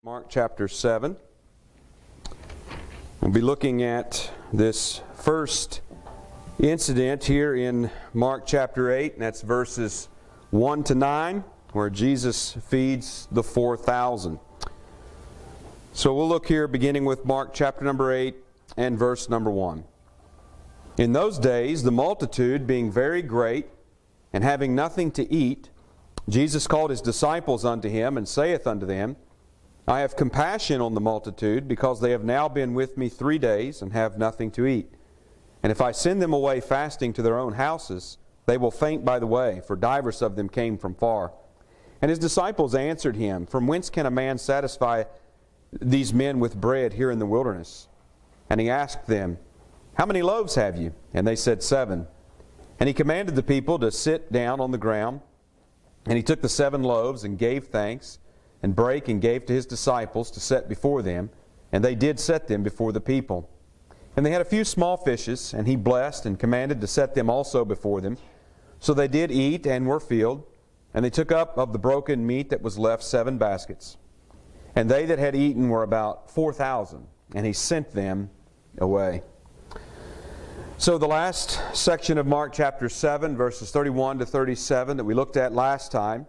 Mark chapter 7. We'll be looking at this first incident here in Mark chapter 8, and that's verses 1 to 9, where Jesus feeds the 4,000. So we'll look here beginning with Mark chapter number 8 and verse number 1. In those days, the multitude being very great, and having nothing to eat, Jesus called his disciples unto him, and saith unto them, I have compassion on the multitude, because they have now been with me 3 days, and have nothing to eat. And if I send them away fasting to their own houses, they will faint by the way, for divers of them came from far. And his disciples answered him, From whence can a man satisfy these men with bread here in the wilderness? And he asked them, How many loaves have you? And they said, 7. And he commanded the people to sit down on the ground. And he took the 7 loaves, and gave thanks, and brake, and gave to his disciples to set before them. And they did set them before the people. And they had a few small fishes, and he blessed, and commanded to set them also before them. So they did eat, and were filled. And they took up of the broken meat that was left 7 baskets. And they that had eaten were about 4,000. And he sent them away. So the last section of Mark chapter 7, verses 31 to 37 that we looked at last time,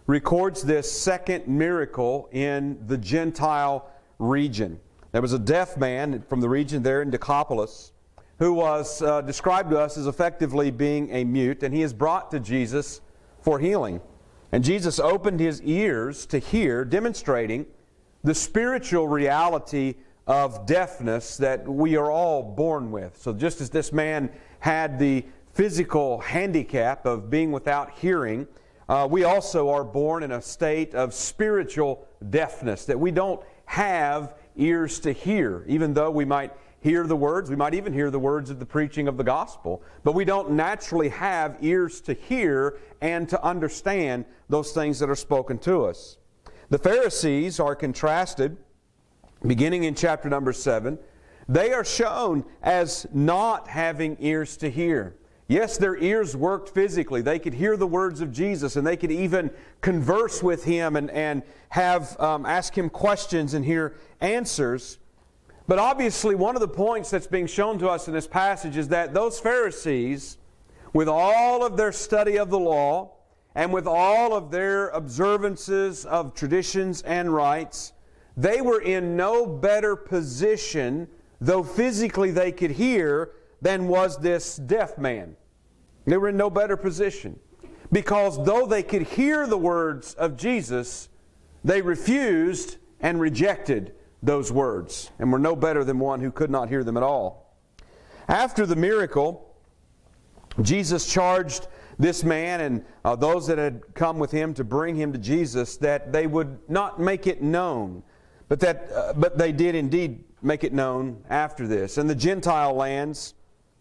records this second miracle in the Gentile region. There was a deaf man from the region there in Decapolis who was described to us as effectively being a mute, and he is brought to Jesus for healing. And Jesus opened his ears to hear, demonstrating the spiritual reality of deafness that we are all born with. So just as this man had the physical handicap of being without hearing, we also are born in a state of spiritual deafness, that we don't have ears to hear, even though we might hear the words. We might even hear the words of the preaching of the gospel, but we don't naturally have ears to hear and to understand those things that are spoken to us. The Pharisees are contrasted, beginning in chapter number 7. They are shown as not having ears to hear. Yes, their ears worked physically. They could hear the words of Jesus, and they could even converse with him and have ask him questions and hear answers. But obviously, one of the points that's being shown to us in this passage is that those Pharisees, with all of their study of the law and with all of their observances of traditions and rites, they were in no better position, though physically they could hear, than was this deaf man. They were in no better position, because though they could hear the words of Jesus, they refused and rejected those words, and were no better than one who could not hear them at all. After the miracle, Jesus charged this man and those that had come with him to bring him to Jesus that they would not make it known, but they did indeed make it known after this. And the Gentile lands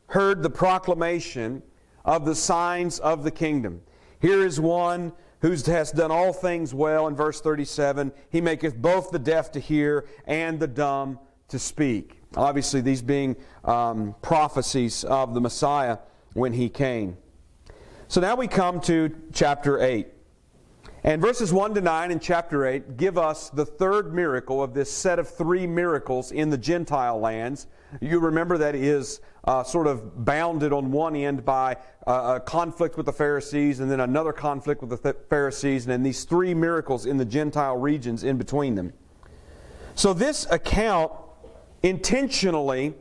heard the proclamation of the signs of the kingdom. Here is one who has done all things well. In verse 37, he maketh both the deaf to hear and the dumb to speak. Obviously, these being prophecies of the Messiah when he came. So now we come to chapter 8. And verses 1 to 9 in chapter 8 give us the third miracle of this set of 3 miracles in the Gentile lands. You remember that is sort of bounded on one end by a conflict with the Pharisees, and then another conflict with the Pharisees, and then these 3 miracles in the Gentile regions in between them. So this account intentionally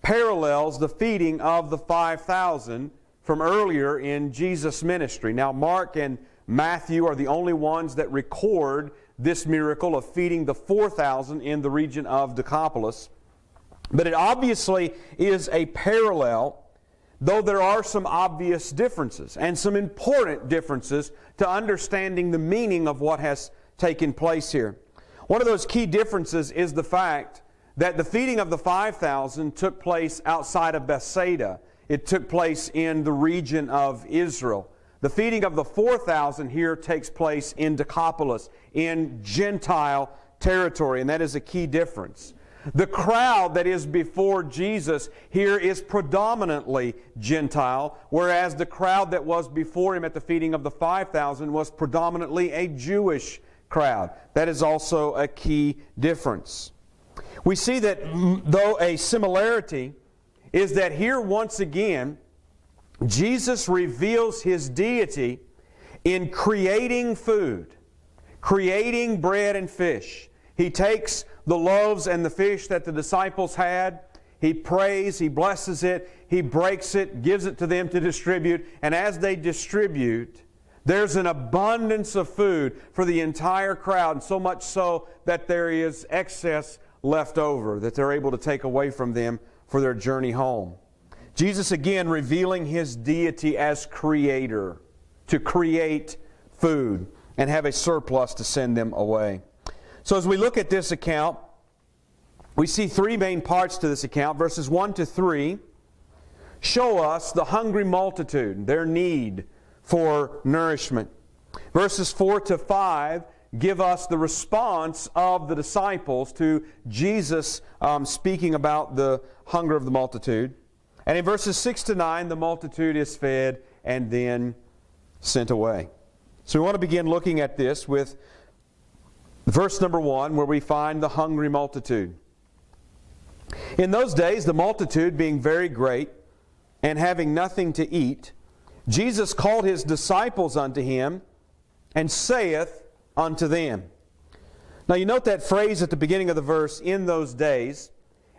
parallels the feeding of the 5,000 from earlier in Jesus' ministry. Now Mark and Matthew are the only ones that record this miracle of feeding the 4,000 in the region of Decapolis. But it obviously is a parallel, though there are some obvious differences and some important differences to understanding the meaning of what has taken place here. One of those key differences is the fact that the feeding of the 5,000 took place outside of Bethsaida. It took place in the region of Israel. The feeding of the 4,000 here takes place in Decapolis, in Gentile territory, and that is a key difference. The crowd that is before Jesus here is predominantly Gentile, whereas the crowd that was before him at the feeding of the 5,000 was predominantly a Jewish crowd. That is also a key difference. We see that though a similarity is that here once again, Jesus reveals His deity in creating food, creating bread and fish. He takes the loaves and the fish that the disciples had, He prays, He blesses it, He breaks it, gives it to them to distribute, and as they distribute, there's an abundance of food for the entire crowd, and so much so that there is excess left over that they're able to take away from them for their journey home. Jesus again revealing His deity as creator, to create food and have a surplus to send them away. So as we look at this account, we see three main parts to this account. Verses 1 to 3 show us the hungry multitude, their need for nourishment. Verses 4 to 5 give us the response of the disciples to Jesus speaking about the hunger of the multitude. And in verses 6 to 9, the multitude is fed and then sent away. So we want to begin looking at this with verse number 1, where we find the hungry multitude. In those days, the multitude being very great, and having nothing to eat, Jesus called His disciples unto Him, and saith unto them. Now you note that phrase at the beginning of the verse, in those days,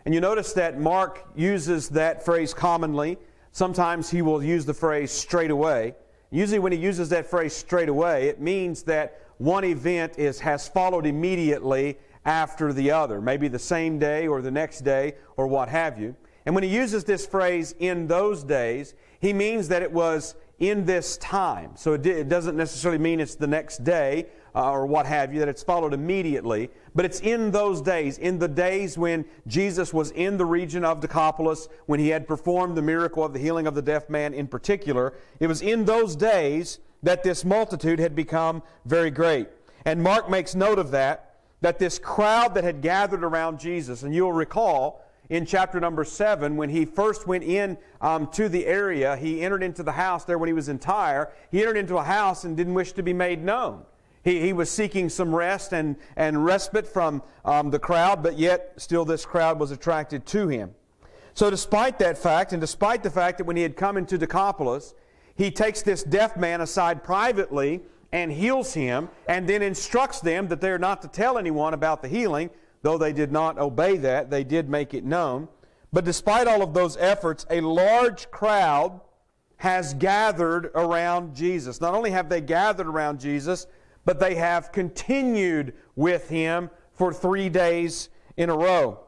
and you notice that Mark uses that phrase commonly. Sometimes he will use the phrase straight away. Usually when he uses that phrase straight away, it means that one event has followed immediately after the other, maybe the same day or the next day or what have you. And when he uses this phrase, in those days, he means that it was in this time. So it doesn't necessarily mean it's the next day or what have you, that it's followed immediately, but it's in those days, in the days when Jesus was in the region of Decapolis, when He had performed the miracle of the healing of the deaf man in particular. It was in those days that this multitude had become very great. And Mark makes note of that this crowd that had gathered around Jesus, and you'll recall in chapter number 7, when He first went in to the area, He entered into the house there when He was in Tyre. He entered into a house and didn't wish to be made known. He was seeking some rest and respite from the crowd, but yet still this crowd was attracted to Him. So despite that fact, and despite the fact that when He had come into Decapolis, He takes this deaf man aside privately and heals him, and then instructs them that they are not to tell anyone about the healing. Though they did not obey that, they did make it known. But despite all of those efforts, a large crowd has gathered around Jesus. Not only have they gathered around Jesus, but they have continued with Him for 3 days in a row.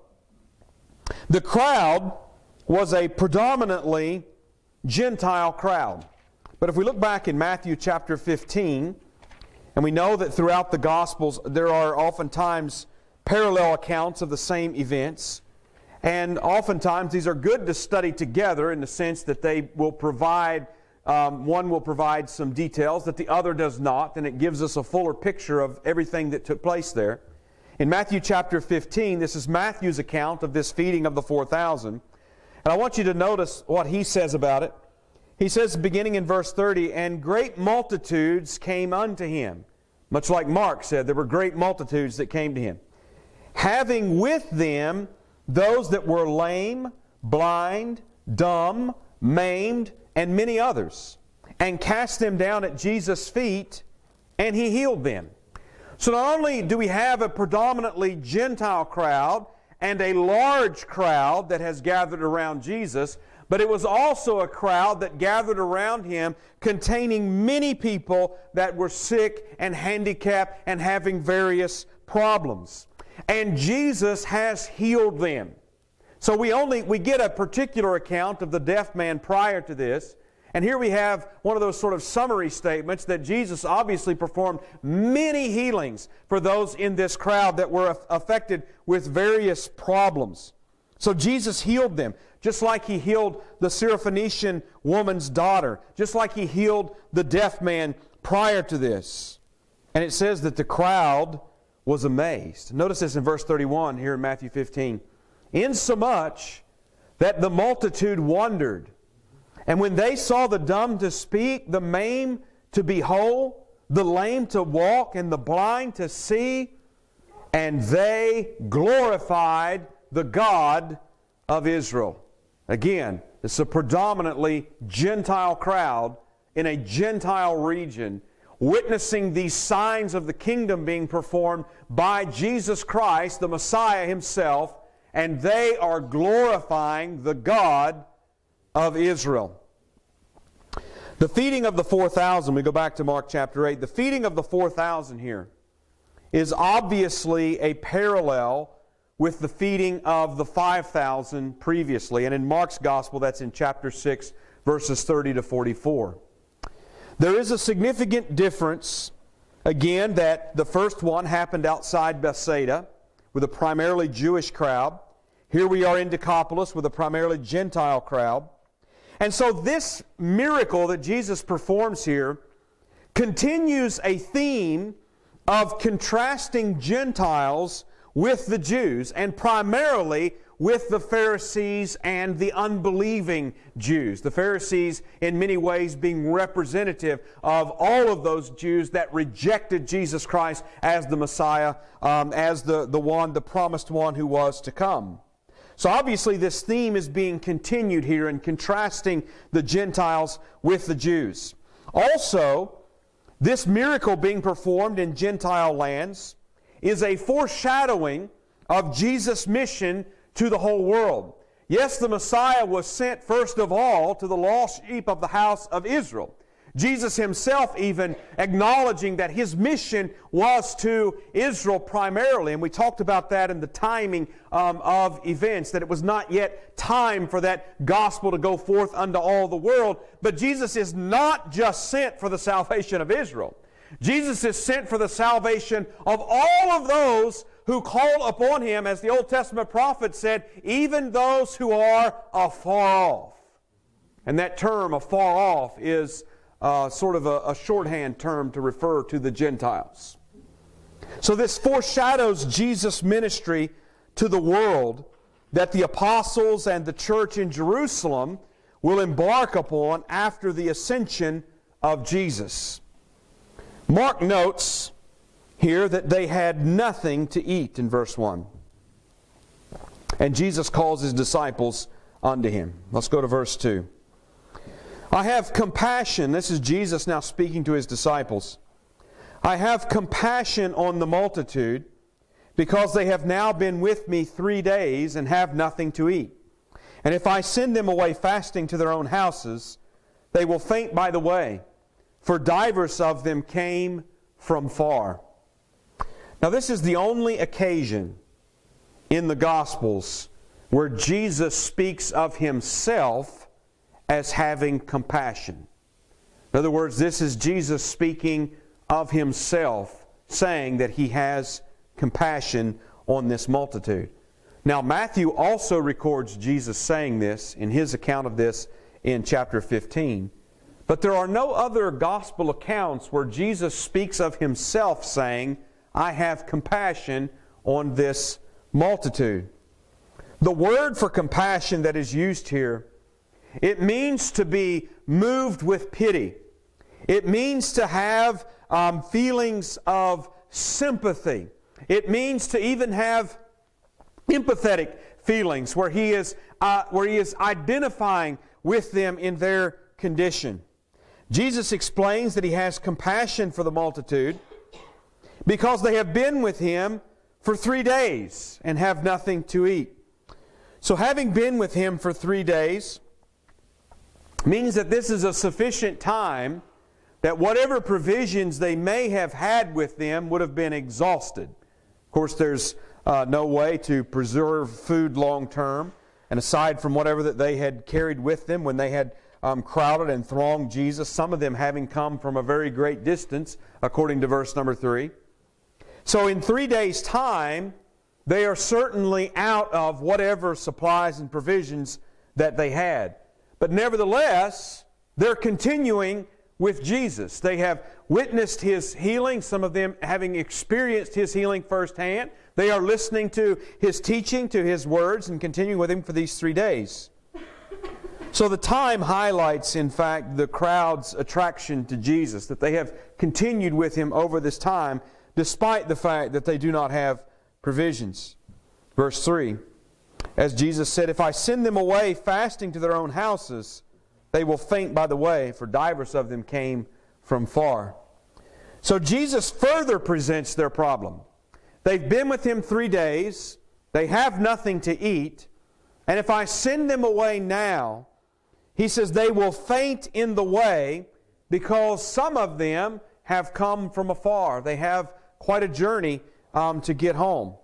The crowd was a predominantly Gentile crowd. But if we look back in Matthew chapter 15, and we know that throughout the Gospels there are oftentimes parallel accounts of the same events, and oftentimes these are good to study together in the sense that they will provide, one will provide some details that the other does not, and it gives us a fuller picture of everything that took place there. In Matthew chapter 15, this is Matthew's account of this feeding of the 4,000, and I want you to notice what he says about it. He says, beginning in verse 30, and great multitudes came unto Him. Much like Mark said, there were great multitudes that came to Him, having with them those that were lame, blind, dumb, maimed, and many others, and cast them down at Jesus' feet, and He healed them. So not only do we have a predominantly Gentile crowd and a large crowd that has gathered around Jesus, but it was also a crowd that gathered around Him containing many people that were sick and handicapped and having various problems. And Jesus has healed them. So we get a particular account of the deaf man prior to this. And here we have one of those sort of summary statements that Jesus obviously performed many healings for those in this crowd that were affected with various problems. So Jesus healed them, just like He healed the Syrophoenician woman's daughter, just like He healed the deaf man prior to this. And it says that the crowd was amazed. Notice this in verse 31 here in Matthew 15. Insomuch that the multitude wondered. And when they saw the dumb to speak, the maimed to be whole, the lame to walk, and the blind to see, and they glorified the God of Israel. Again, it's a predominantly Gentile crowd in a Gentile region, witnessing these signs of the kingdom being performed by Jesus Christ, the Messiah Himself, and they are glorifying the God of Israel. The feeding of the 4,000, we go back to Mark chapter 8, the feeding of the 4,000 here is obviously a parallel with the feeding of the 5,000 previously. And in Mark's Gospel, that's in chapter 6, verses 30 to 44. There is a significant difference, again, that the first one happened outside Bethsaida with a primarily Jewish crowd. Here we are in Decapolis with a primarily Gentile crowd. And so this miracle that Jesus performs here continues a theme of contrasting Gentiles with the Jews, and primarily with the Pharisees and the unbelieving Jews. The Pharisees, in many ways, being representative of all of those Jews that rejected Jesus Christ as the Messiah, as the promised one who was to come. So obviously this theme is being continued here in contrasting the Gentiles with the Jews. Also, this miracle being performed in Gentile lands is a foreshadowing of Jesus' mission to the whole world. Yes, the Messiah was sent first of all to the lost sheep of the house of Israel. Jesus Himself even acknowledging that His mission was to Israel primarily. And we talked about that in the timing of events, that it was not yet time for that gospel to go forth unto all the world. But Jesus is not just sent for the salvation of Israel. Jesus is sent for the salvation of all of those who call upon Him, as the Old Testament prophet said, even those who are afar off. And that term, afar off, is sort of a shorthand term to refer to the Gentiles. So this foreshadows Jesus' ministry to the world that the apostles and the church in Jerusalem will embark upon after the ascension of Jesus. Mark notes here that they had nothing to eat in verse 1. And Jesus calls His disciples unto Him. Let's go to verse 2. I have compassion. This is Jesus now speaking to His disciples. I have compassion on the multitude, because they have now been with me 3 days and have nothing to eat. And if I send them away fasting to their own houses, they will faint by the way, for divers of them came from far. Now this is the only occasion in the Gospels where Jesus speaks of Himself as having compassion. In other words, this is Jesus speaking of Himself, saying that He has compassion on this multitude. Now Matthew also records Jesus saying this in his account of this in chapter 15. But there are no other gospel accounts where Jesus speaks of Himself saying, I have compassion on this multitude. The word for compassion that is used here, it means to be moved with pity. It means to have feelings of sympathy. It means to even have empathetic feelings where he is identifying with them in their condition. Jesus explains that He has compassion for the multitude because they have been with Him for 3 days and have nothing to eat. So having been with Him for 3 days means that this is a sufficient time that whatever provisions they may have had with them would have been exhausted. Of course, there's no way to preserve food long term. And aside from whatever that they had carried with them when they had crowded and thronged Jesus, some of them having come from a very great distance, according to verse number 3. So in 3 days' time, they are certainly out of whatever supplies and provisions that they had. But nevertheless, they're continuing with Jesus. They have witnessed His healing, some of them having experienced His healing firsthand. They are listening to His teaching, to His words, and continuing with Him for these 3 days. So the time highlights, in fact, the crowd's attraction to Jesus, that they have continued with Him over this time, despite the fact that they do not have provisions. Verse 3, as Jesus said, "If I send them away fasting to their own houses, they will faint by the way, for divers of them came from far." So Jesus further presents their problem. They've been with Him 3 days, they have nothing to eat, and if I send them away now, He says they will faint in the way, because some of them have come from afar. They have quite a journey to get home.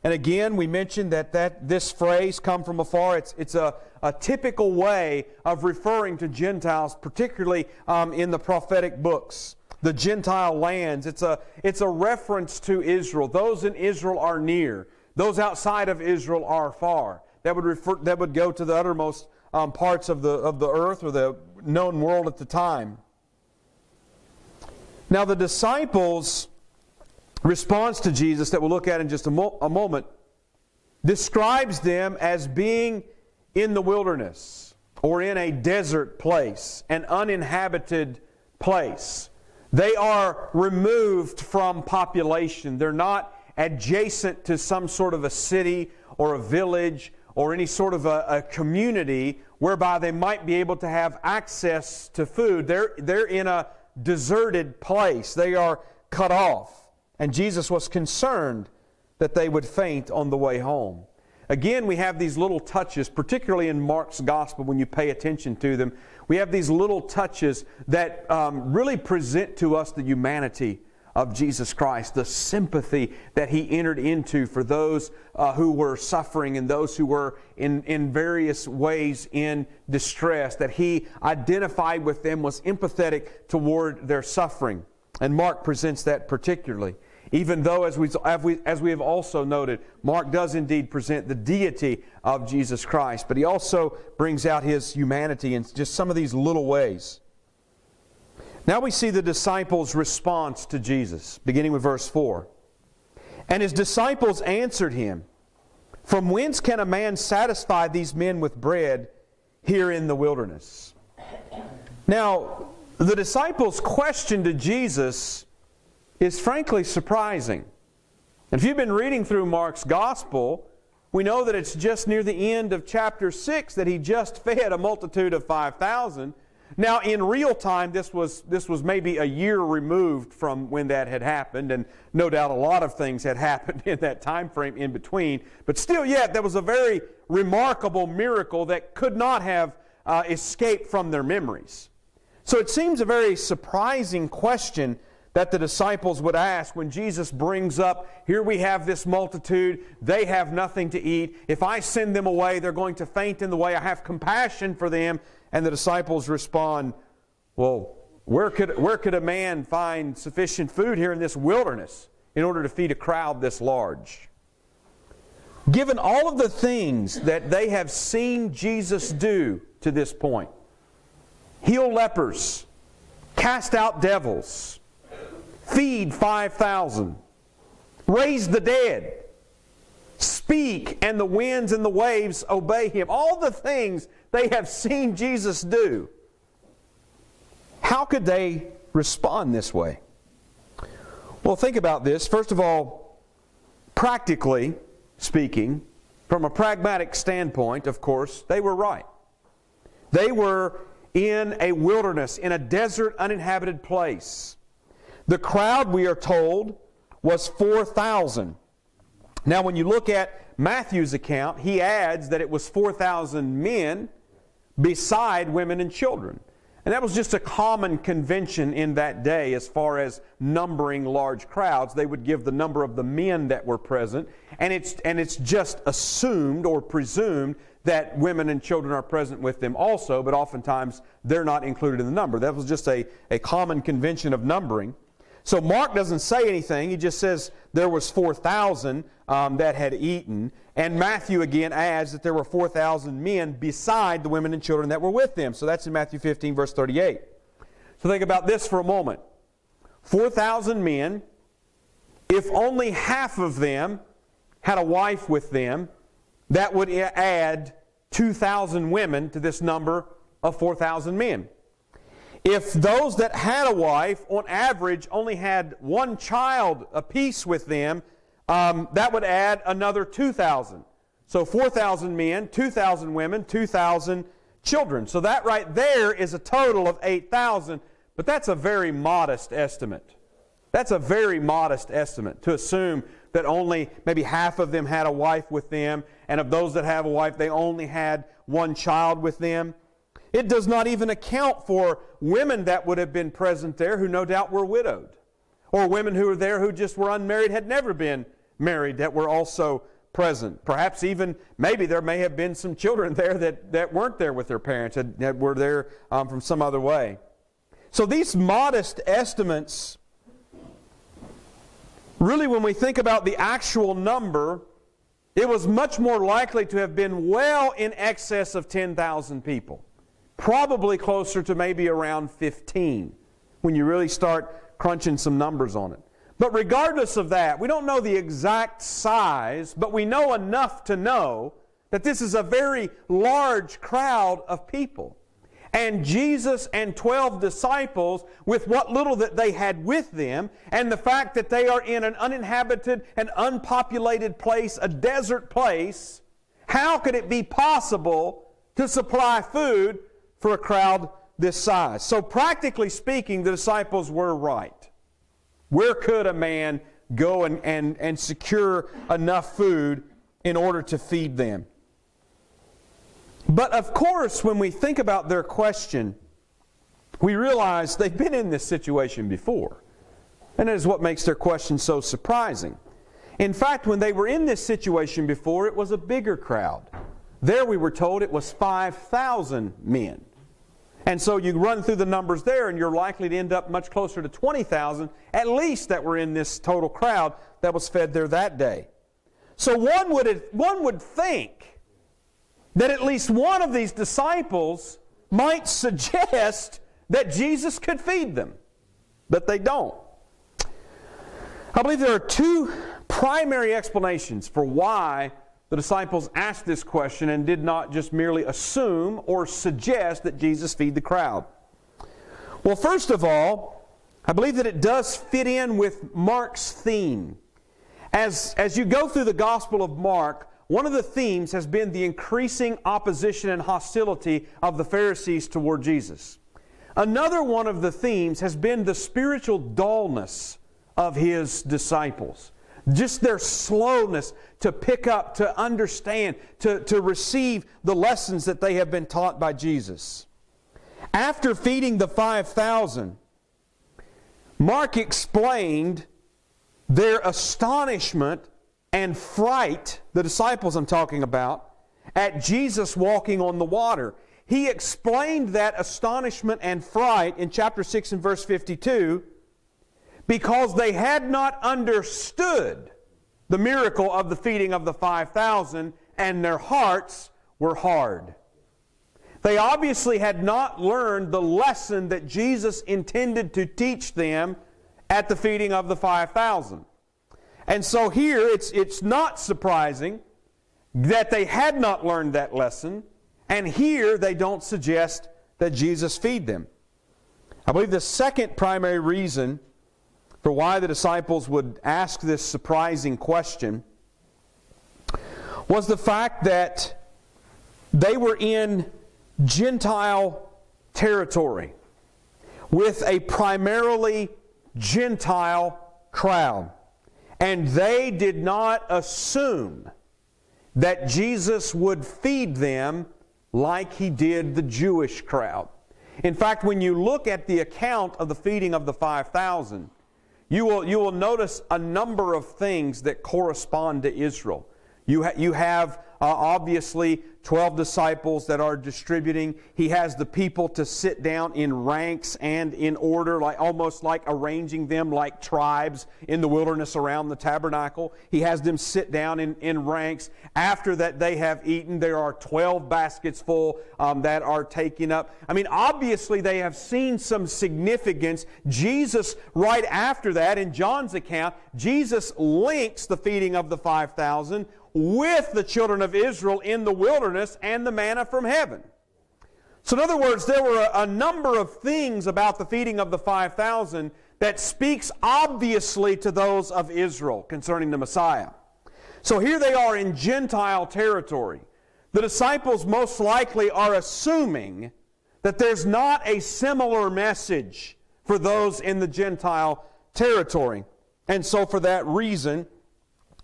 And again, we mentioned that this phrase, "come from afar," it's a typical way of referring to Gentiles, particularly in the prophetic books. The Gentile lands, it's a reference to Israel. Those in Israel are near. Those outside of Israel are far. That would go to the uttermost parts of the earth or the known world at the time. Now the disciples' response to Jesus, that we'll look at in just a moment, describes them as being in the wilderness or in a desert place, an uninhabited place. They are removed from population. They're not adjacent to some sort of a city or a village or any sort of a community whereby they might be able to have access to food. They're in a deserted place. They are cut off. And Jesus was concerned that they would faint on the way home. Again, we have these little touches, particularly in Mark's Gospel when you pay attention to them. We have these little touches that really present to us the humanity of Jesus Christ, the sympathy that He entered into for those who were suffering and those who were in various ways in distress, that He identified with them, was empathetic toward their suffering. And Mark presents that particularly. Even though, as we have also noted, Mark does indeed present the deity of Jesus Christ, but he also brings out His humanity in just some of these little ways. Now we see the disciples' response to Jesus, beginning with verse 4. "And His disciples answered Him, 'From whence can a man satisfy these men with bread here in the wilderness?'" Now, the disciples' question to Jesus is frankly surprising. And if you've been reading through Mark's Gospel, we know that it's just near the end of chapter 6 that He just fed a multitude of 5,000. Now, in real time, this was maybe a year removed from when that had happened, and no doubt a lot of things had happened in that time frame in between. But still yet, there was a very remarkable miracle that could not have escaped from their memories. So it seems a very surprising question that the disciples would ask when Jesus brings up, here we have this multitude, they have nothing to eat. If I send them away, they're going to faint in the way. I have compassion for them. And the disciples respond, well, where could a man find sufficient food here in this wilderness in order to feed a crowd this large? Given all of the things that they have seen Jesus do to this point, heal lepers, cast out devils, feed 5,000, raise the dead, speak, and the winds and the waves obey Him. All the things they have seen Jesus do. How could they respond this way? Well, think about this. First of all, practically speaking, from a pragmatic standpoint, of course, they were right. They were in a wilderness, in a desert, uninhabited place. The crowd, we are told, was 4,000. Now, when you look at Matthew's account, he adds that it was 4,000 men beside women and children. And that was just a common convention in that day as far as numbering large crowds. They would give the number of the men that were present, and it's just assumed or presumed that women and children are present with them also, but oftentimes they're not included in the number. That was just a common convention of numbering. So Mark doesn't say anything. He just says there was 4,000 that had eaten. And Matthew again adds that there were 4,000 men beside the women and children that were with them. So that's in Matthew 15, verse 38. So think about this for a moment. 4,000 men, if only half of them had a wife with them, that would add 2,000 women to this number of 4,000 men. If those that had a wife, on average, only had one child apiece with them, that would add another 2,000. So 4,000 men, 2,000 women, 2,000 children. So that right there is a total of 8,000, but that's a very modest estimate. That's a very modest estimate to assume that only maybe half of them had a wife with them, and of those that have a wife, they only had one child with them. It does not even account for women that would have been present there who no doubt were widowed, or women who were there who just were unmarried, had never been married, that were also present. Perhaps even, maybe there may have been some children there that weren't there with their parents, that were there from some other way. So these modest estimates, really when we think about the actual number, it was much more likely to have been well in excess of 10,000 people. Probably closer to maybe around 15 when you really start crunching some numbers on it. But regardless of that, we don't know the exact size, but we know enough to know that this is a very large crowd of people. And Jesus and 12 disciples, with what little that they had with them, and the fact that they are in an uninhabited and unpopulated place, a desert place, how could it be possible to supply food for a crowd this size? So practically speaking, the disciples were right. Where could a man go and secure enough food in order to feed them? But of course, when we think about their question, we realize they've been in this situation before. And that is what makes their question so surprising. In fact, when they were in this situation before, it was a bigger crowd. There we were told it was 5,000 men. And so you run through the numbers there and you're likely to end up much closer to 20,000, at least, that were in this total crowd that was fed there that day. So one would think that at least one of these disciples might suggest that Jesus could feed them, but they don't. I believe there are two primary explanations for why the disciples asked this question and did not just merely assume or suggest that Jesus feed the crowd. Well, first of all, I believe that it does fit in with Mark's theme. As you go through the Gospel of Mark, one of the themes has been the increasing opposition and hostility of the Pharisees toward Jesus. Another one of the themes has been the spiritual dullness of His disciples. Just their slowness to pick up, to understand, to receive the lessons that they have been taught by Jesus. After feeding the 5,000, Mark explained their astonishment and fright, the disciples I'm talking about, at Jesus walking on the water. He explained that astonishment and fright in chapter 6 and verse 52 because they had not understood the miracle of the feeding of the 5,000, and their hearts were hard. They obviously had not learned the lesson that Jesus intended to teach them at the feeding of the 5,000. And so here, it's not surprising that they had not learned that lesson, and here they don't suggest that Jesus feed them. I believe the second primary reason for why the disciples would ask this surprising question was the fact that they were in Gentile territory with a primarily Gentile crowd. And they did not assume that Jesus would feed them like He did the Jewish crowd. In fact, when you look at the account of the feeding of the 5,000, you will notice a number of things that correspond to Israel. You have obviously 12 disciples that are distributing. He has the people to sit down in ranks and in order, almost like arranging them like tribes in the wilderness around the tabernacle. He has them sit down in ranks. After that they have eaten, there are 12 baskets full that are taken up. I mean, obviously they have seen some significance. Jesus, right after that, in John's account, Jesus links the feeding of the 5,000 with the children of Israel in the wilderness and the manna from heaven. So in other words, there were a number of things about the feeding of the 5,000 that speaks obviously to those of Israel concerning the Messiah. So here they are in Gentile territory. The disciples most likely are assuming that there's not a similar message for those in the Gentile territory. And so for that reason,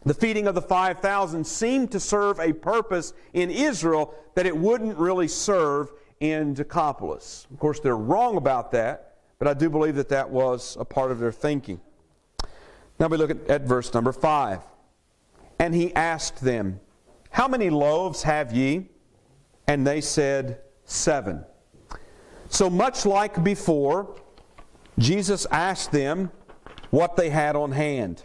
the feeding of the 5,000 seemed to serve a purpose in Israel that it wouldn't really serve in Decapolis. Of course, they're wrong about that, but I do believe that that was a part of their thinking. Now we look at verse number 5. And he asked them, how many loaves have ye? And they said, 7. So much like before, Jesus asked them what they had on hand.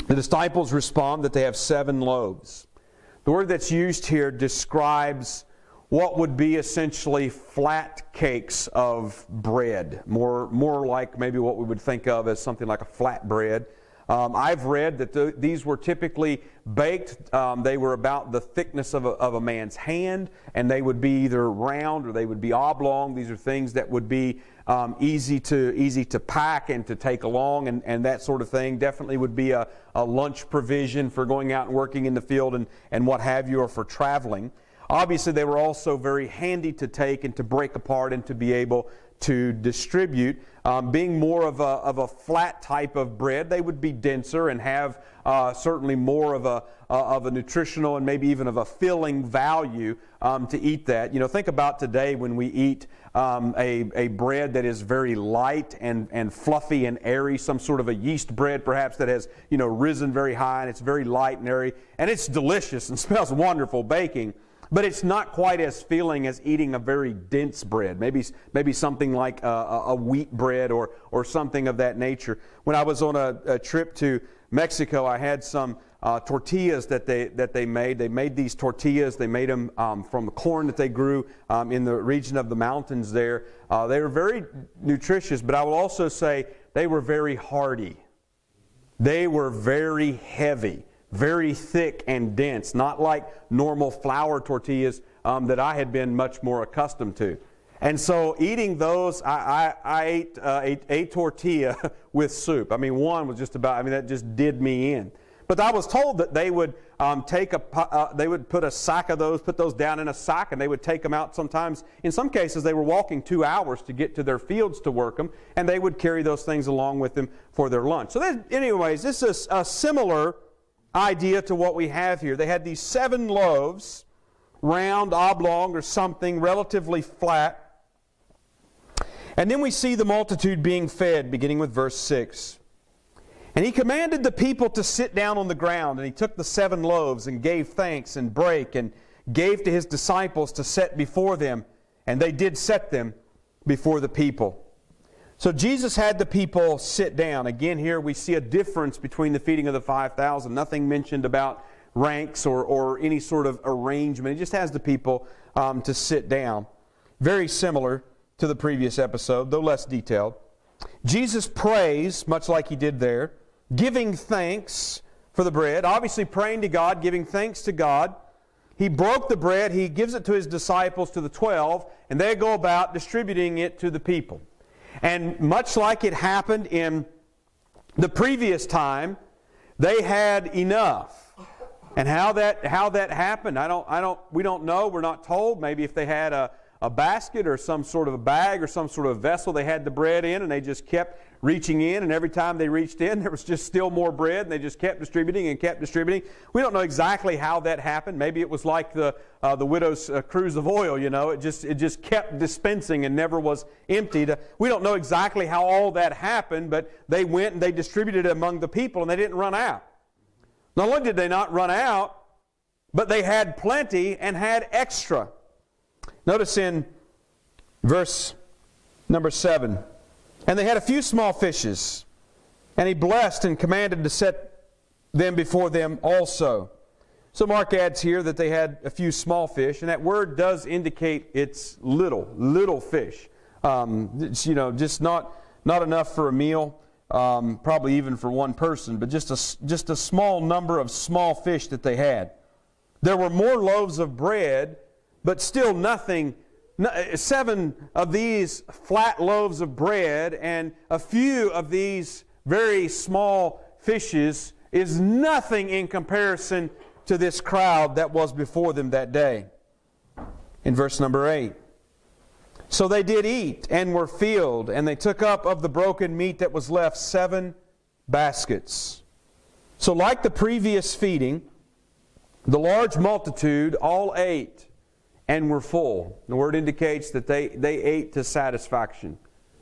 The disciples respond that they have 7 loaves. The word that's used here describes what would be essentially flat cakes of bread. More like maybe what we would think of as something like a flat bread. I've read that these were typically baked. They were about the thickness of a man's hand, and they would be either round or they would be oblong. These are things that would be easy to pack and to take along, and that sort of thing. Definitely would be a lunch provision for going out and working in the field and what have you, or for traveling. Obviously, they were also very handy to take and to break apart and to be able to distribute. Being more of a flat type of bread, they would be denser and have certainly more of a nutritional and maybe even of a filling value to eat that. You know, think about today when we eat a bread that is very light and fluffy and airy, some sort of a yeast bread perhaps that has, risen very high, and it's very light and airy, and it's delicious and smells wonderful baking. But it's not quite as filling as eating a very dense bread. Maybe something like a wheat bread or something of that nature. When I was on a trip to Mexico, I had some tortillas that they made. They made these tortillas. They made them from the corn that they grew in the region of the mountains there. They were very nutritious, but I will also say they were very hearty. They were very heavy. Very thick and dense, not like normal flour tortillas that I had been much more accustomed to. And so eating those, I ate a tortilla with soup. I mean, one was just about, that just did me in. But I was told that they would they would put a sack of those, put those down in a sack, and they would take them out sometimes. In some cases, they were walking 2 hours to get to their fields to work them, and they would carry those things along with them for their lunch. So anyways, this is a similar idea to what we have here. They had these 7 loaves, round, oblong, or something, relatively flat. And then we see the multitude being fed, beginning with verse 6. And he commanded the people to sit down on the ground, and he took the 7 loaves and gave thanks and brake and gave to his disciples to set before them, and they did set them before the people. So Jesus had the people sit down. Again, here we see a difference between the feeding of the 5,000. Nothing mentioned about ranks or any sort of arrangement. He just has the people to sit down. Very similar to the previous episode, though less detailed. Jesus prays, much like he did there, giving thanks for the bread. Obviously praying to God, giving thanks to God. He broke the bread. He gives it to his disciples, to the 12, and they go about distributing it to the people. And much like it happened in the previous time, they had enough. And how that happened, we don't know. We're not told. Maybe if they had a basket or some sort of a bag or some sort of vessel they had the bread in, and they just kept reaching in, and every time they reached in, there was just still more bread, and they just kept distributing and kept distributing. We don't know exactly how that happened. Maybe it was like the widow's cruse of oil, It just kept dispensing and never was emptied. We don't know exactly how all that happened, but they went and they distributed it among the people, and they didn't run out. Not only did they not run out, but they had plenty and had extra. Notice in verse number 7, and they had a few small fishes, and he blessed and commanded to set them before them also. So Mark adds here that they had a few small fish, and that word does indicate it's little fish. It's, just not enough for a meal, probably even for one person, but just a small number of small fish that they had. There were more loaves of bread, but still nothing 7 of these flat loaves of bread and a few of these very small fishes is nothing in comparison to this crowd that was before them that day. In verse number 8. So they did eat and were filled, and they took up of the broken meat that was left 7 baskets. So like the previous feeding, the large multitude all ate and were full. The word indicates that they ate to satisfaction.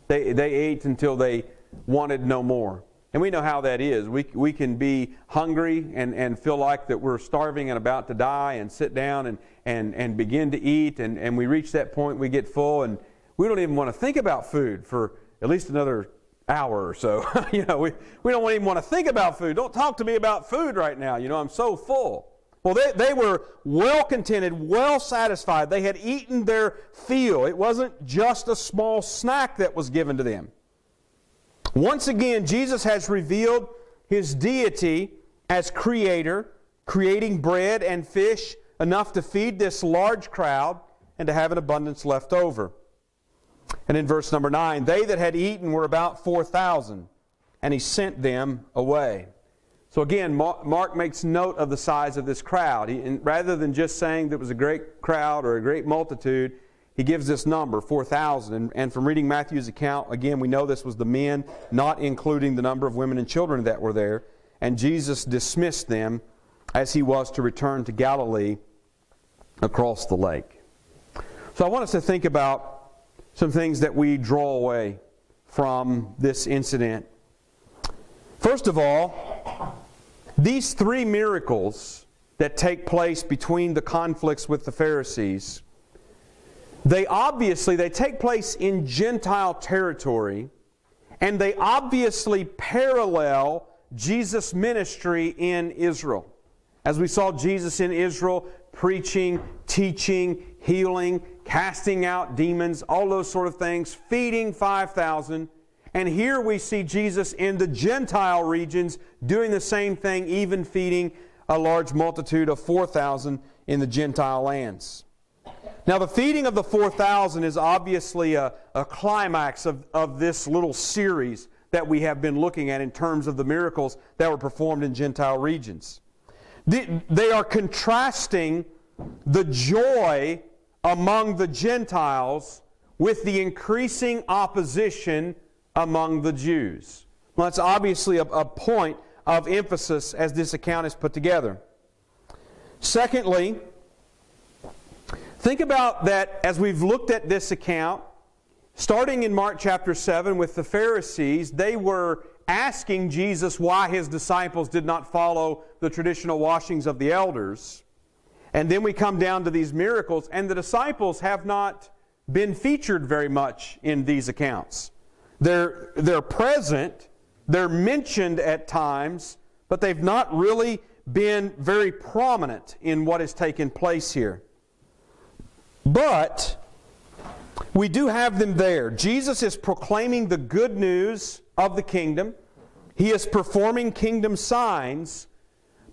They ate until they wanted no more. And we know how that is. We can be hungry and feel like that we're starving and about to die and sit down and begin to eat. And we reach that point, we get full, and we don't even want to think about food for at least another hour or so. We don't even want to think about food. Don't talk to me about food right now. I'm so full. Well, they were well contented, well satisfied. They had eaten their fill. It wasn't just a small snack that was given to them. Once again, Jesus has revealed His deity as Creator, creating bread and fish enough to feed this large crowd and to have an abundance left over. And in verse number 9, they that had eaten were about 4,000, and He sent them away. So again, Mark makes note of the size of this crowd. Rather than just saying that it was a great crowd or a great multitude, he gives this number, 4,000. And from reading Matthew's account, again, we know this was the men, not including the number of women and children that were there. And Jesus dismissed them as He was to return to Galilee across the lake. So I want us to think about some things that we draw away from this incident. First of all, these 3 miracles that take place between the conflicts with the Pharisees, they take place in Gentile territory, and they obviously parallel Jesus' ministry in Israel. As we saw Jesus in Israel preaching, teaching, healing, casting out demons, all those sort of things, feeding 5,000. And here we see Jesus in the Gentile regions doing the same thing, even feeding a large multitude of 4,000 in the Gentile lands. Now, the feeding of the 4,000 is obviously a climax of this little series that we have been looking at in terms of the miracles that were performed in Gentile regions. They are contrasting the joy among the Gentiles with the increasing opposition among the Jews. Well, that's obviously a point of emphasis as this account is put together. Secondly, think about that as we've looked at this account, starting in Mark chapter 7 with the Pharisees, they were asking Jesus why His disciples did not follow the traditional washings of the elders. And then we come down to these miracles, and the disciples have not been featured very much in these accounts. They're present, they're mentioned at times, but they've not really been very prominent in what has taken place here. But we do have them there. Jesus is proclaiming the good news of the kingdom. He is performing kingdom signs.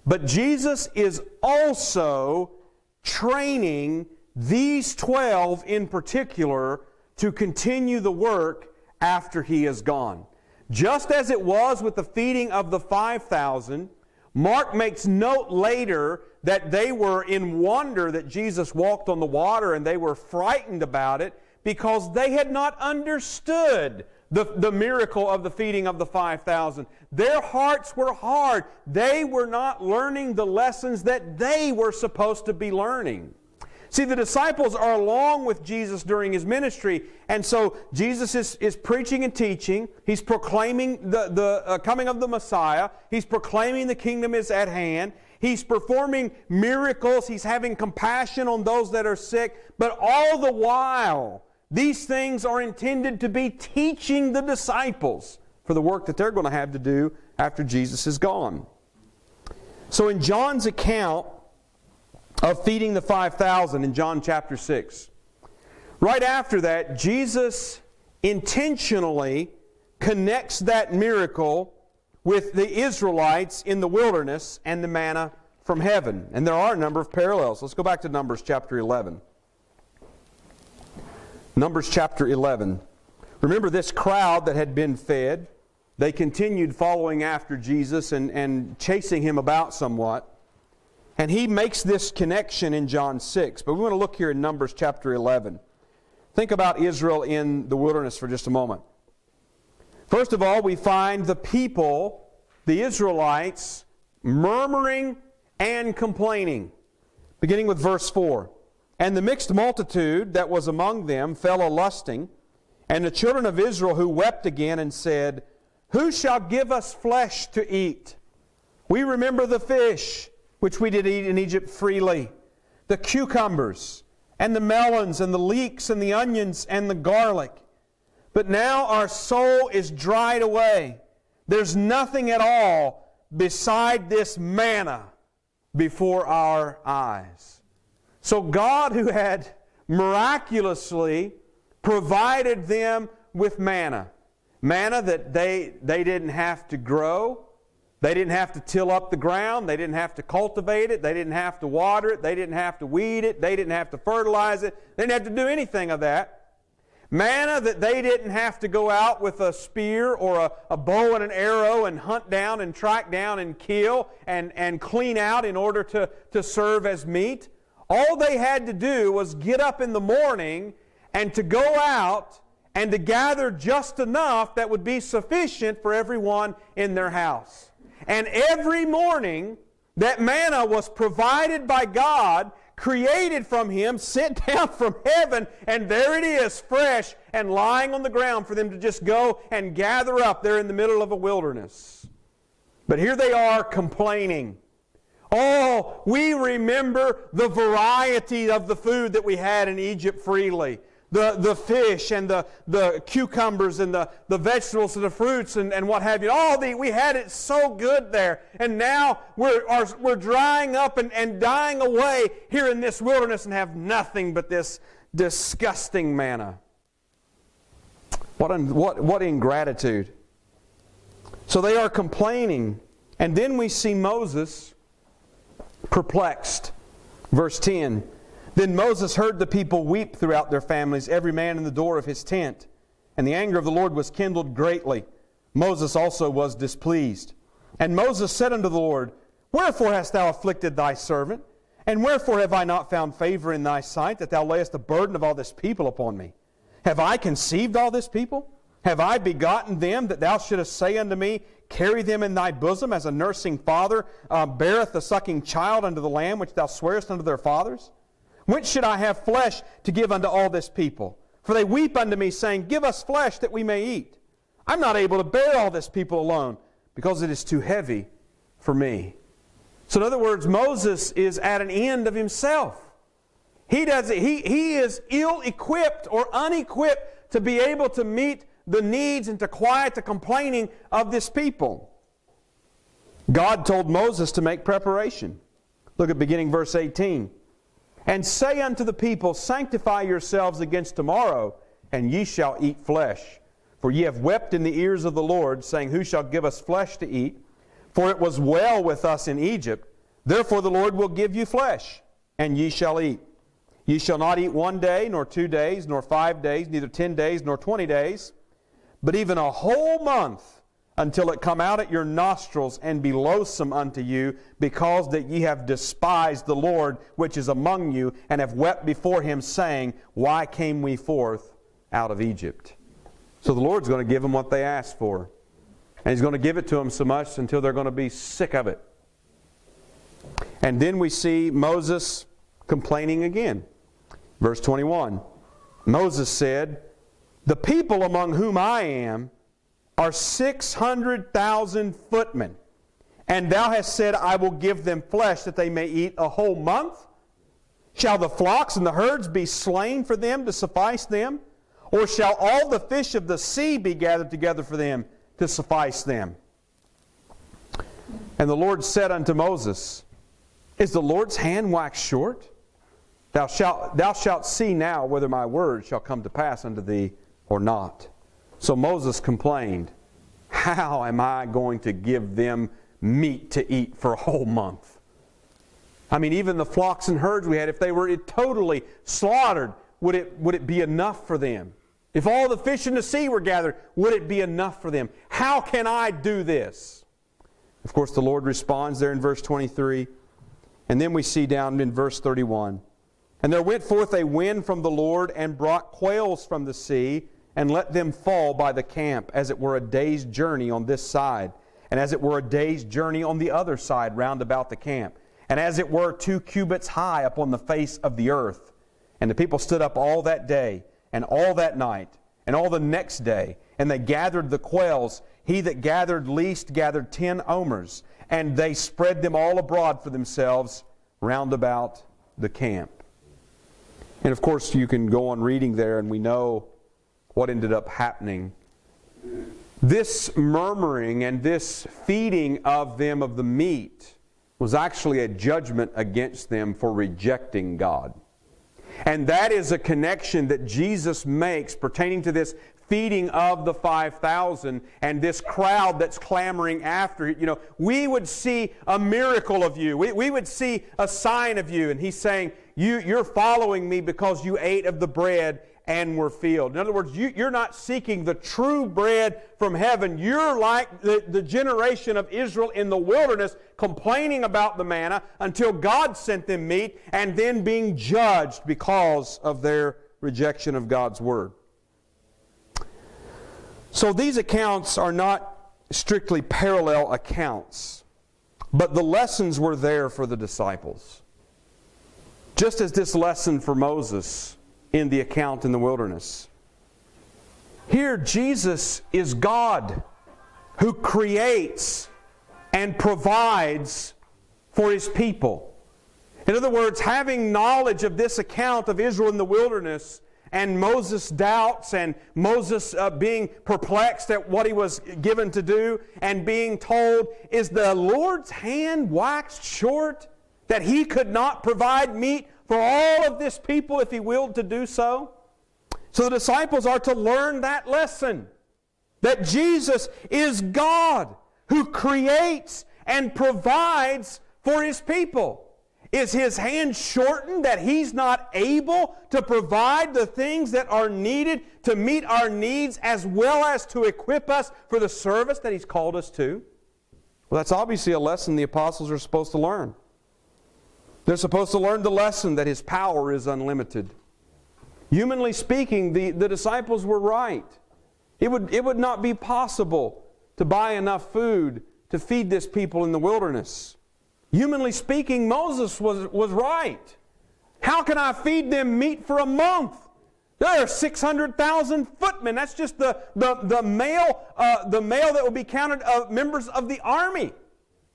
But Jesus is also training these 12 in particular to continue the work after He is gone. Just as it was with the feeding of the 5,000, Mark makes note later that they were in wonder that Jesus walked on the water, and they were frightened about it because they had not understood the miracle of the feeding of the 5,000. Their hearts were hard. They were not learning the lessons that they were supposed to be learning. See, the disciples are along with Jesus during His ministry, and so Jesus is preaching and teaching. He's proclaiming the coming of the Messiah. He's proclaiming the kingdom is at hand. He's performing miracles. He's having compassion on those that are sick. But all the while, these things are intended to be teaching the disciples for the work that they're going to have to do after Jesus is gone. So in John's account of feeding the 5,000 in John chapter 6, right after that, Jesus intentionally connects that miracle with the Israelites in the wilderness and the manna from heaven. And there are a number of parallels. Let's go back to Numbers chapter 11. Numbers chapter 11. Remember this crowd that had been fed. They continued following after Jesus and chasing Him about somewhat. And He makes this connection in John 6. But we want to look here in Numbers chapter 11. Think about Israel in the wilderness for just a moment. First of all, we find the people, the Israelites, murmuring and complaining. Beginning with verse 4. And the mixed multitude that was among them fell a-lusting, and the children of Israel who wept again and said, Who shall give us flesh to eat? We remember the fish which we did eat in Egypt freely, the cucumbers, and the melons, and the leeks, and the onions, and the garlic. But now our soul is dried away. There's nothing at all beside this manna before our eyes. So God, who had miraculously provided them with manna that they didn't have to grow, they didn't have to till up the ground, they didn't have to cultivate it, they didn't have to water it, they didn't have to weed it, they didn't have to fertilize it, they didn't have to do anything of that. Manna that they didn't have to go out with a spear or a bow and an arrow and hunt down and track down and kill and clean out in order to serve as meat. All they had to do was get up in the morning and to go out and to gather just enough that would be sufficient for everyone in their house. And every morning, that manna was provided by God, created from Him, sent down from heaven, and there it is, fresh and lying on the ground for them to just go and gather up there in the middle of a wilderness. But here they are complaining. Oh, we remember the variety of the food that we had in Egypt freely. The fish and the cucumbers and the vegetables and the fruits and what have you. We had it so good there. And now we're drying up and dying away here in this wilderness and have nothing but this disgusting manna. What ingratitude. So they are complaining. And then we see Moses perplexed. Verse 10. Then Moses heard the people weep throughout their families, every man in the door of his tent. And the anger of the Lord was kindled greatly. Moses also was displeased. And Moses said unto the Lord, Wherefore hast thou afflicted thy servant? And wherefore have I not found favor in thy sight, that thou layest the burden of all this people upon me? Have I conceived all this people? Have I begotten them, that thou shouldest say unto me, Carry them in thy bosom, as a nursing father beareth the sucking child unto the lamb, which thou swarest unto their fathers? Whence should I have flesh to give unto all this people? For they weep unto me, saying, Give us flesh that we may eat. I'm not able to bear all this people alone, because it is too heavy for me. So in other words, Moses is at an end of himself. He is ill-equipped or unequipped to be able to meet the needs and to quiet the complaining of this people. God told Moses to make preparation. Look at beginning verse 18. And say unto the people, Sanctify yourselves against tomorrow, and ye shall eat flesh. For ye have wept in the ears of the Lord, saying, Who shall give us flesh to eat? For it was well with us in Egypt. Therefore the Lord will give you flesh, and ye shall eat. Ye shall not eat 1 day, nor 2 days, nor 5 days, neither 10 days, nor 20 days, but even a whole month, until it come out at your nostrils and be loathsome unto you, because that ye have despised the Lord which is among you, and have wept before Him, saying, Why came we forth out of Egypt? So the Lord's going to give them what they asked for. And He's going to give it to them so much until they're going to be sick of it. And then we see Moses complaining again. Verse 21. Moses said, The people among whom I am are 600,000 footmen. And thou hast said, I will give them flesh that they may eat a whole month? Shall the flocks and the herds be slain for them to suffice them? Or shall all the fish of the sea be gathered together for them to suffice them? And the Lord said unto Moses, Is the Lord's hand waxed short? Thou shalt see now whether my word shall come to pass unto thee or not. So Moses complained, How am I going to give them meat to eat for a whole month? I mean, even the flocks and herds we had, if they were totally slaughtered, would it be enough for them? If all the fish in the sea were gathered, would it be enough for them? How can I do this? Of course, the Lord responds there in verse 23. And then we see down in verse 31. And there went forth a wind from the Lord and brought quails from the sea and let them fall by the camp, as it were a day's journey on this side, and as it were a day's journey on the other side round about the camp, and as it were 2 cubits high upon the face of the earth. And the people stood up all that day, and all that night, and all the next day, and they gathered the quails. He that gathered least gathered 10 omers, and they spread them all abroad for themselves round about the camp. And of course, you can go on reading there, and we know what ended up happening. This murmuring and this feeding of them of the meat was actually a judgment against them for rejecting God. And that is a connection that Jesus makes pertaining to this feeding of the 5,000 and this crowd that's clamoring after it. You know, we would see a miracle of you. We would see a sign of you. And He's saying, you're following me because you ate of the bread and were filled. In other words, you're not seeking the true bread from heaven. You're like the generation of Israel in the wilderness, complaining about the manna until God sent them meat, and then being judged because of their rejection of God's Word. So these accounts are not strictly parallel accounts, but the lessons were there for the disciples. Just as this lesson for Moses in the account in the wilderness. Here, Jesus is God who creates and provides for His people. In other words, having knowledge of this account of Israel in the wilderness, and Moses' doubts, and Moses being perplexed at what he was given to do, and being told, is the Lord's hand waxed short that He could not provide meat for all of this people if He willed to do so? So the disciples are to learn that lesson, that Jesus is God who creates and provides for His people. Is His hand shortened that He's not able to provide the things that are needed to meet our needs as well as to equip us for the service that He's called us to? Well, that's obviously a lesson the apostles are supposed to learn. They're supposed to learn the lesson that His power is unlimited. Humanly speaking, the disciples were right. It would not be possible to buy enough food to feed this people in the wilderness. Humanly speaking, Moses was right. How can I feed them meat for a month? There are 600,000 footmen. That's just the male that will be counted members of the army.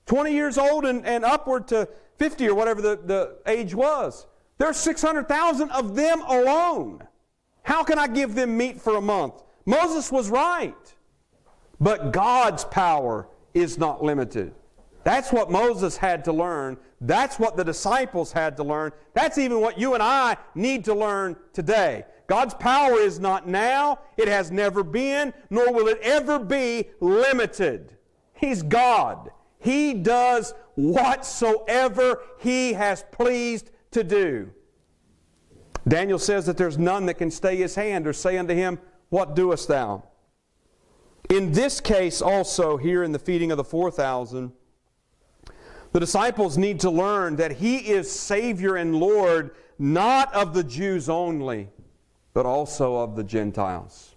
20 years old and upward to 50 or whatever the age was. There are 600,000 of them alone. How can I give them meat for a month? Moses was right. But God's power is not limited. That's what Moses had to learn. That's what the disciples had to learn. That's even what you and I need to learn today. God's power is not now, it has never been, nor will it ever be limited. He's God. He does whatsoever He has pleased to do. Daniel says that there's none that can stay His hand or say unto Him, what doest thou? In this case also, here in the feeding of the 4,000, the disciples need to learn that He is Savior and Lord, not of the Jews only, but also of the Gentiles.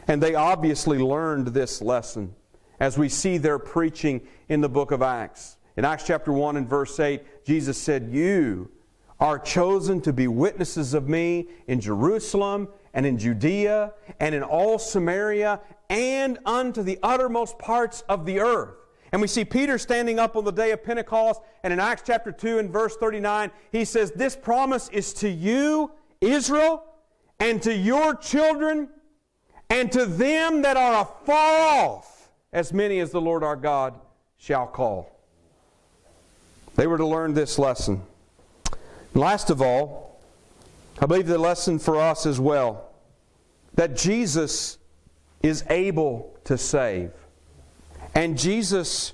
And they obviously learned this lesson as we see their preaching in the book of Acts. In Acts chapter 1 and verse 8, Jesus said, you are chosen to be witnesses of me in Jerusalem and in Judea and in all Samaria and unto the uttermost parts of the earth. And we see Peter standing up on the day of Pentecost, and in Acts chapter 2 and verse 39, he says, this promise is to you, Israel, and to your children, and to them that are afar off, as many as the Lord our God shall call. They were to learn this lesson. And last of all, I believe the lesson for us as well, that Jesus is able to save. And Jesus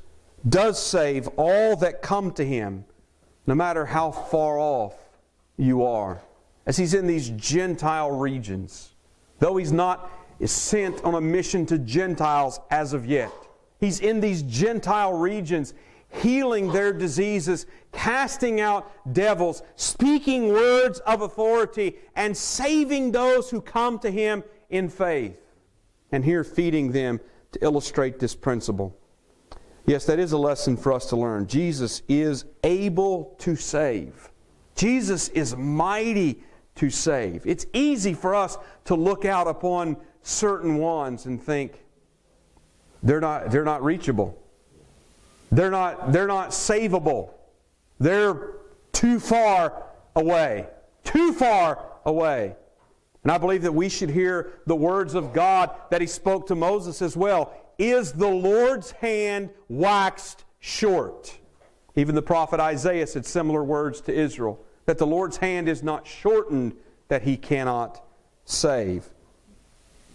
does save all that come to Him, no matter how far off you are. as He's in these Gentile regions. Though He's not sent on a mission to Gentiles as of yet. He's in these Gentile regions, healing their diseases, casting out devils, speaking words of authority, and saving those who come to Him in faith. And here feeding them to illustrate this principle. Yes, that is a lesson for us to learn. Jesus is able to save. Jesus is mighty to save. It's easy for us to look out upon certain ones and think, they're not reachable. They're not savable. They're too far away. Too far away. And I believe that we should hear the words of God that He spoke to Moses as well. Is the Lord's hand waxed short? Even the prophet Isaiah said similar words to Israel. That the Lord's hand is not shortened that He cannot save.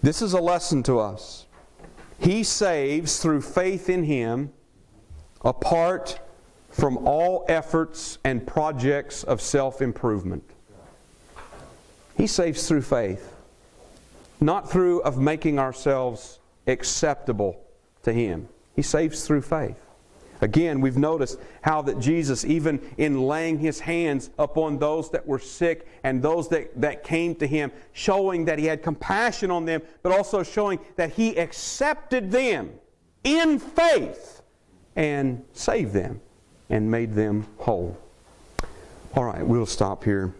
This is a lesson to us. He saves through faith in Him apart from all efforts and projects of self-improvement. He saves through faith, not through of making ourselves acceptable to Him. He saves through faith. Again, we've noticed how that Jesus, even in laying His hands upon those that were sick and those that came to Him, showing that He had compassion on them, but also showing that He accepted them in faith and saved them and made them whole. All right, we'll stop here.